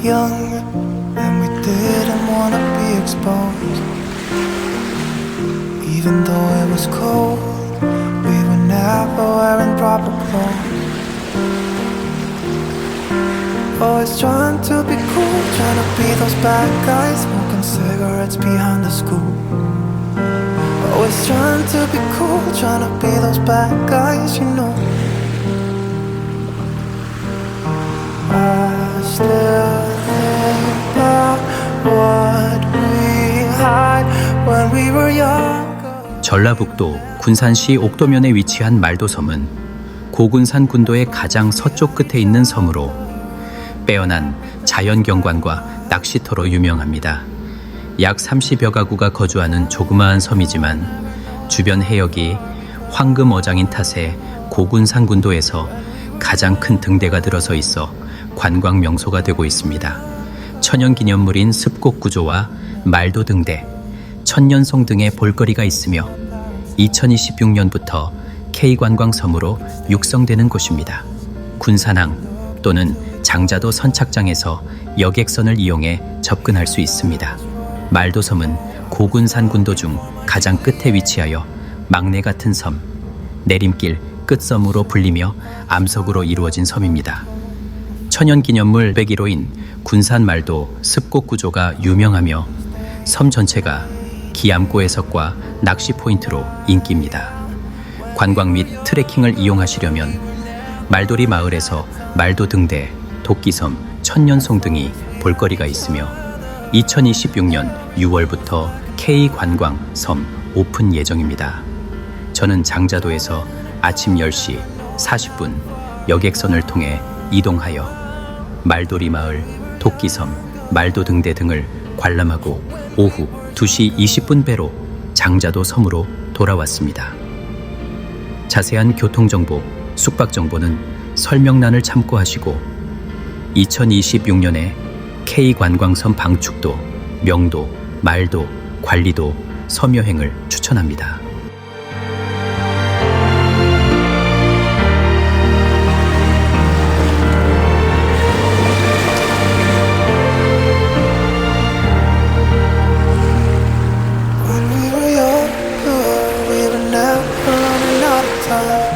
young and we didn't want to be exposed. Even though it was cold, we were never wearing proper clothes. Always trying to be cool, trying to be those bad guys, smoking cigarettes behind the school. Always trying to be cool, trying to be those bad guys, you know. I still think about what we had when we were younger. 전라북도 군산시 옥도면에 위치한 말도섬은 고군산군도의 가장 서쪽 끝에 있는 섬으로 빼어난 자연경관과 낚시터로 유명합니다. 약 30여 가구가 거주하는 조그마한 섬이지만 주변 해역이 황금어장인 탓에 고군산군도에서 가장 큰 등대가 들어서 있어 관광명소가 되고 있습니다. 천연기념물인 습곡구조와 말도등대, 천년송 등의 볼거리가 있으며 2026년부터 K관광 섬으로 육성되는 곳입니다. 군산항 또는 장자도 선착장에서 여객선을 이용해 접근할 수 있습니다. 말도섬은 고군산군도 중 가장 끝에 위치하여 막내 같은 섬, 내림길 끝섬으로 불리며 암석으로 이루어진 섬입니다. 천연기념물 101호인 군산말도 습곡구조가 유명하며 섬 전체가 기암고 해석과 낚시 포인트로 인기입니다. 관광 및 트래킹을 이용하시려면 말돌이 마을에서 말도등대, 도끼섬, 천년송 등이 볼거리가 있으며 2026년 6월부터 K관광 섬 오픈 예정입니다. 저는 장자도에서 아침 10시 40분 여객선을 통해 이동하여 말돌이 마을, 도끼섬, 말도등대 등을 관람하고 오후 2시 20분 배로 장자도 섬으로 돌아왔습니다. 자세한 교통정보, 숙박정보는 설명란을 참고하시고 2026년에 K관광섬 방축도, 명도, 말도, 관리도, 섬여행을 추천합니다. When we were younger, we were never running out of time.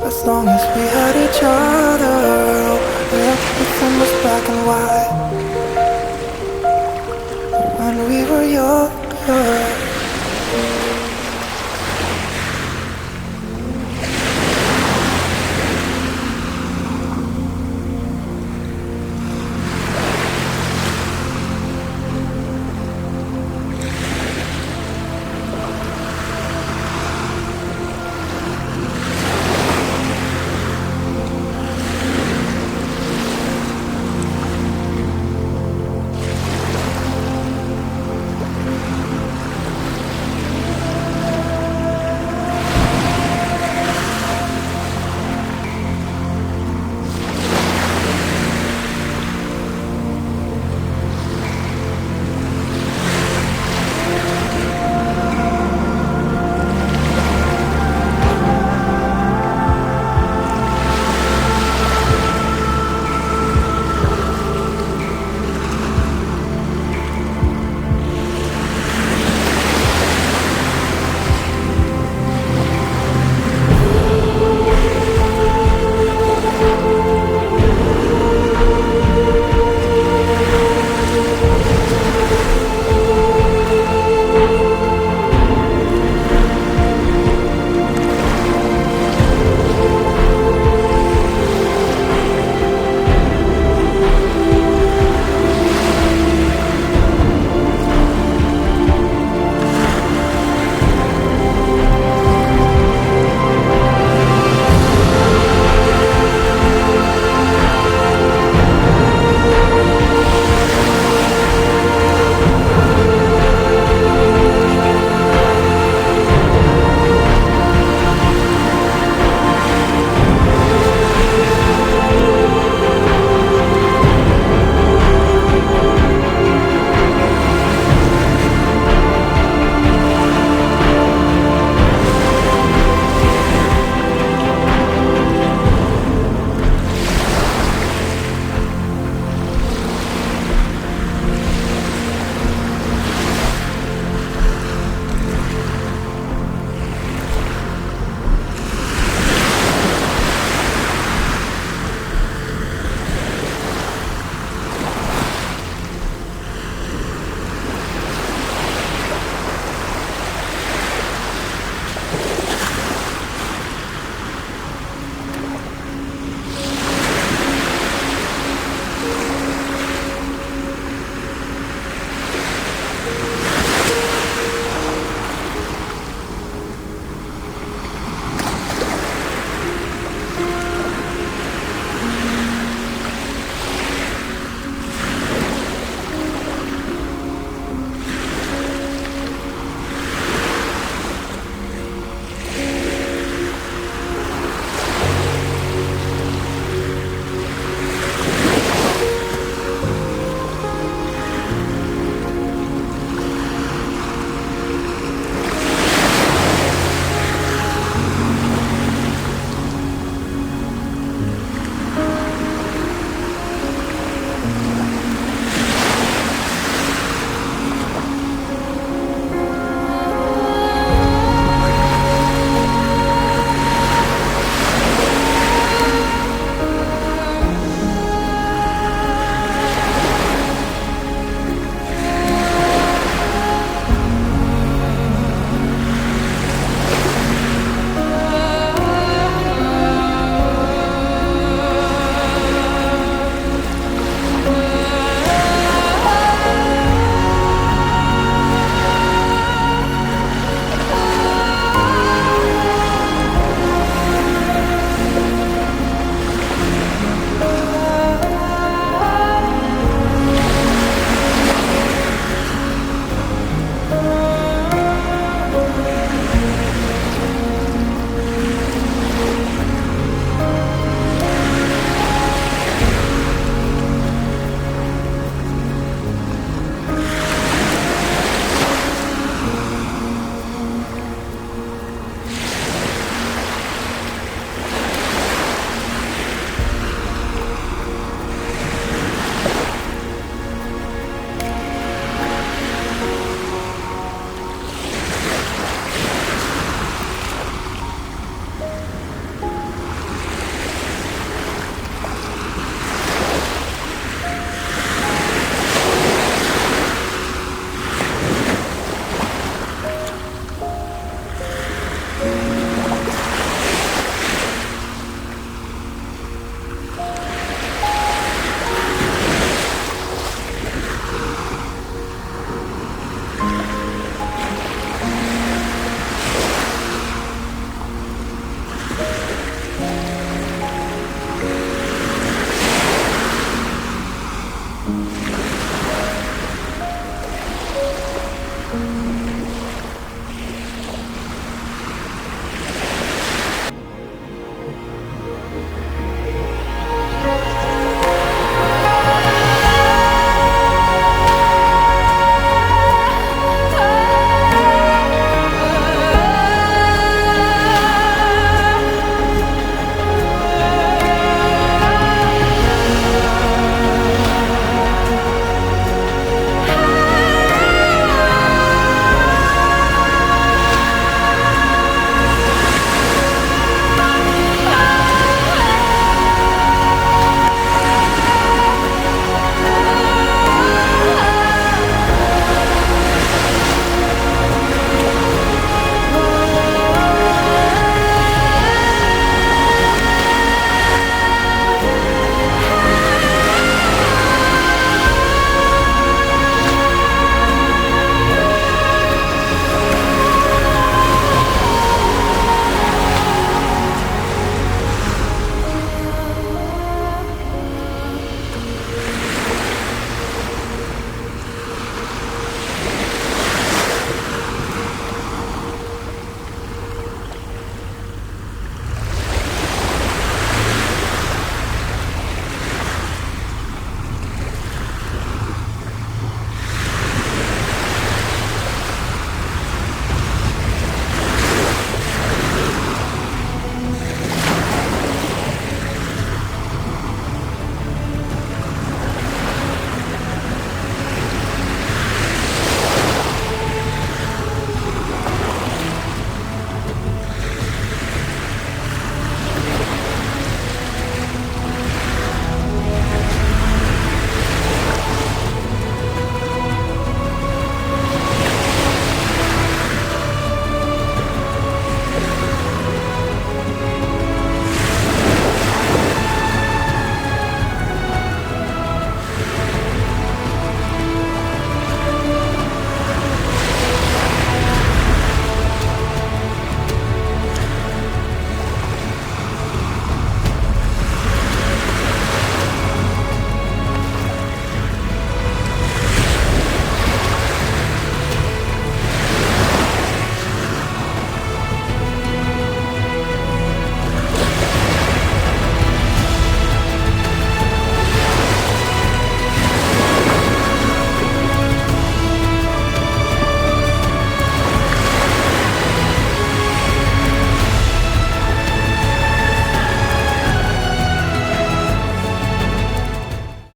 As long as we had each other, everything was black and white.